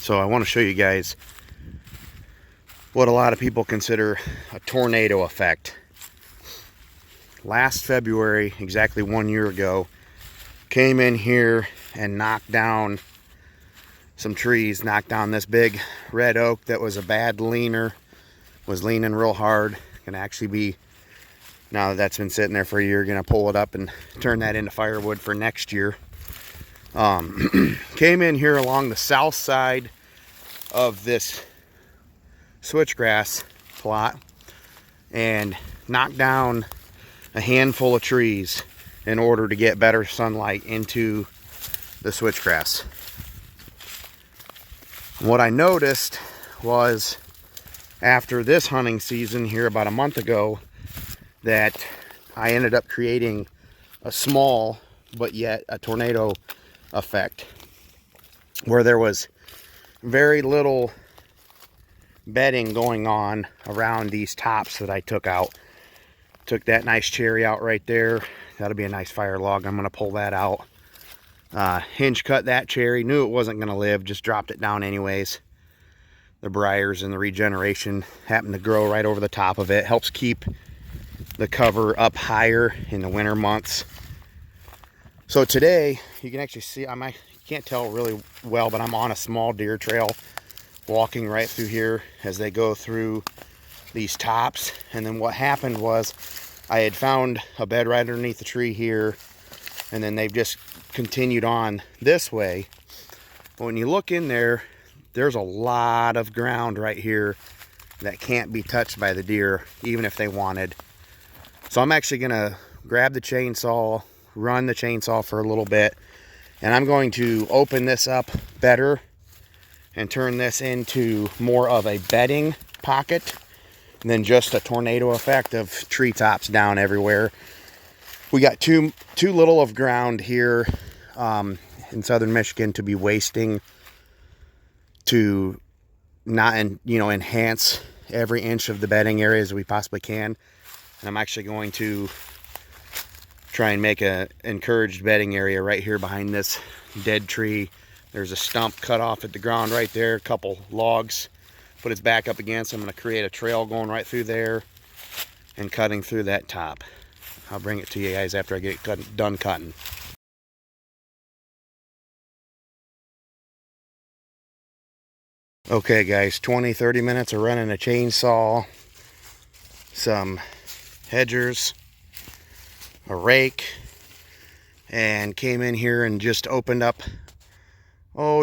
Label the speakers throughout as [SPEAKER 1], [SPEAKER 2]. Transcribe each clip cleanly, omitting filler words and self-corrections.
[SPEAKER 1] So I want to show you guys what a lot of people consider a tornado effect. Last February, exactly 1 year ago, came in here and knocked down some trees, knocked down this big red oak that was a bad leaner, was leaning real hard. Gonna actually be, now that that's been sitting there for a year, gonna pull it up and turn that into firewood for next year. Came in here along the south side of this switchgrass plot and knocked down a handful of trees in order to get better sunlight into the switchgrass. What I noticed was after this hunting season here about a month ago that I ended up creating a small but yet a tornado effect where there was very little bedding going on around these tops that I took out. Took that nice cherry out right there. That'll be a nice fire log. I'm going to pull that out. Hinge cut that cherry. Knew it wasn't going to live. Just dropped it down anyways. The briars and the regeneration happened to grow right over the top of it. Helps keep the cover up higher in the winter months. So today, you can actually see, you can't tell really well, but I'm on a small deer trail walking right through here as they go through these tops. And then what happened was I had found a bed right underneath the tree here, and then they've just continued on this way. But when you look in there, there's a lot of ground right here that can't be touched by the deer, even if they wanted. So I'm actually gonna grab the chainsaw, run the chainsaw for a little bit, and I'm going to open this up better and turn this into more of a bedding pocket than just a tornado effect of treetops down everywhere. We got too little of ground here in southern Michigan to be wasting to not enhance every inch of the bedding area as we possibly can. And I'm actually going to try and make a encouraged bedding area right here behind this dead tree. There's a stump cut off at the ground right there, a couple logs, put its back up against. I'm going to create a trail going right through there and cutting through that top. I'll bring it to you guys after I get done cutting. Okay guys, 20-30 minutes of running a chainsaw, some hedgers, a rake, and came in here and just opened up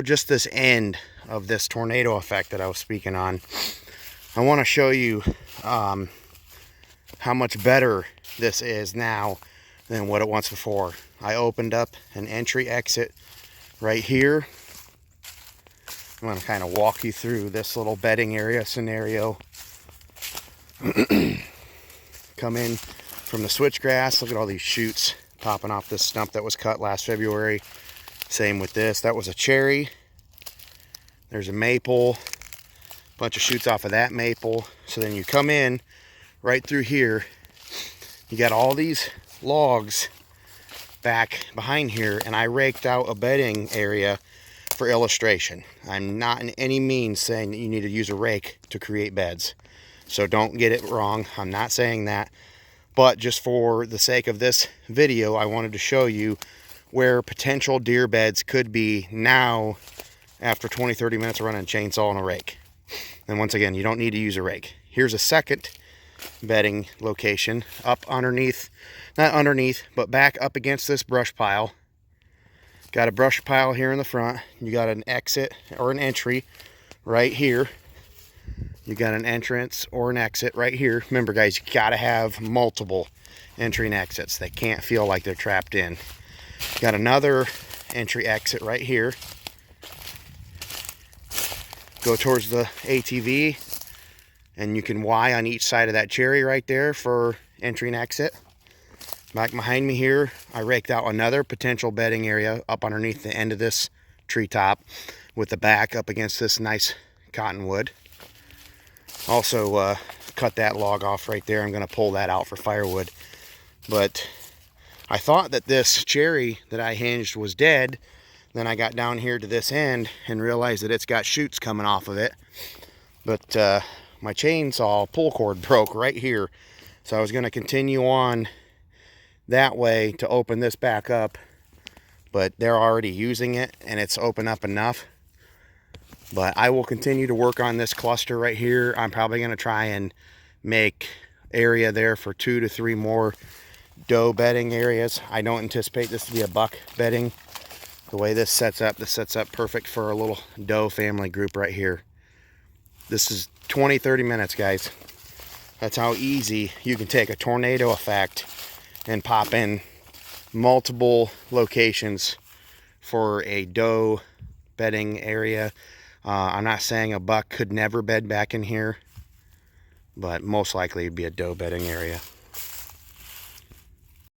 [SPEAKER 1] just this end of this tornado effect that I was speaking on. I want to show you how much better this is now than what it was before. I opened up an entry exit right here. I'm going to kind of walk you through this little bedding area scenario. Come in from the switchgrass. Look at all these shoots popping off this stump that was cut last February. Same with this. That was a cherry. There's a maple. Bunch of shoots off of that maple. So then you come in right through here. You got all these logs back behind here, and I raked out a bedding area for illustration. I'm not in any means saying that you need to use a rake to create beds. So don't get it wrong. I'm not saying that. But just for the sake of this video, I wanted to show you where potential deer beds could be now after 20-30 minutes of running a chainsaw and a rake. And once again, you don't need to use a rake. Here's a second bedding location up underneath, not underneath, but back up against this brush pile. Got a brush pile here in the front. You got an exit or an entry right here. You got an entrance or an exit right here. Remember guys, you gotta have multiple entry and exits. They can't feel like they're trapped in. Got another entry exit right here. Go towards the ATV, and you can Y on each side of that cherry right there for entry and exit. Back behind me here, I raked out another potential bedding area up underneath the end of this treetop with the back up against this nice cottonwood. Also cut that log off right there. I'm going to pull that out for firewood. But I thought that this cherry that I hinged was dead. Then I got down here to this end and realized that it's got shoots coming off of it. But my chainsaw pull cord broke right here. So I was going to continue on that way to open this back up. But they're already using it and it's open up enough. But I will continue to work on this cluster right here. I'm probably going to try and make area there for 2 to 3 more doe bedding areas. I don't anticipate this to be a buck bedding. The way this sets up perfect for a little doe family group right here. This is 20-30 minutes, guys. That's how easy you can take a tornado effect and pop in multiple locations for a doe bedding area. I'm not saying a buck could never bed back in here, but most likely it'd be a doe bedding area.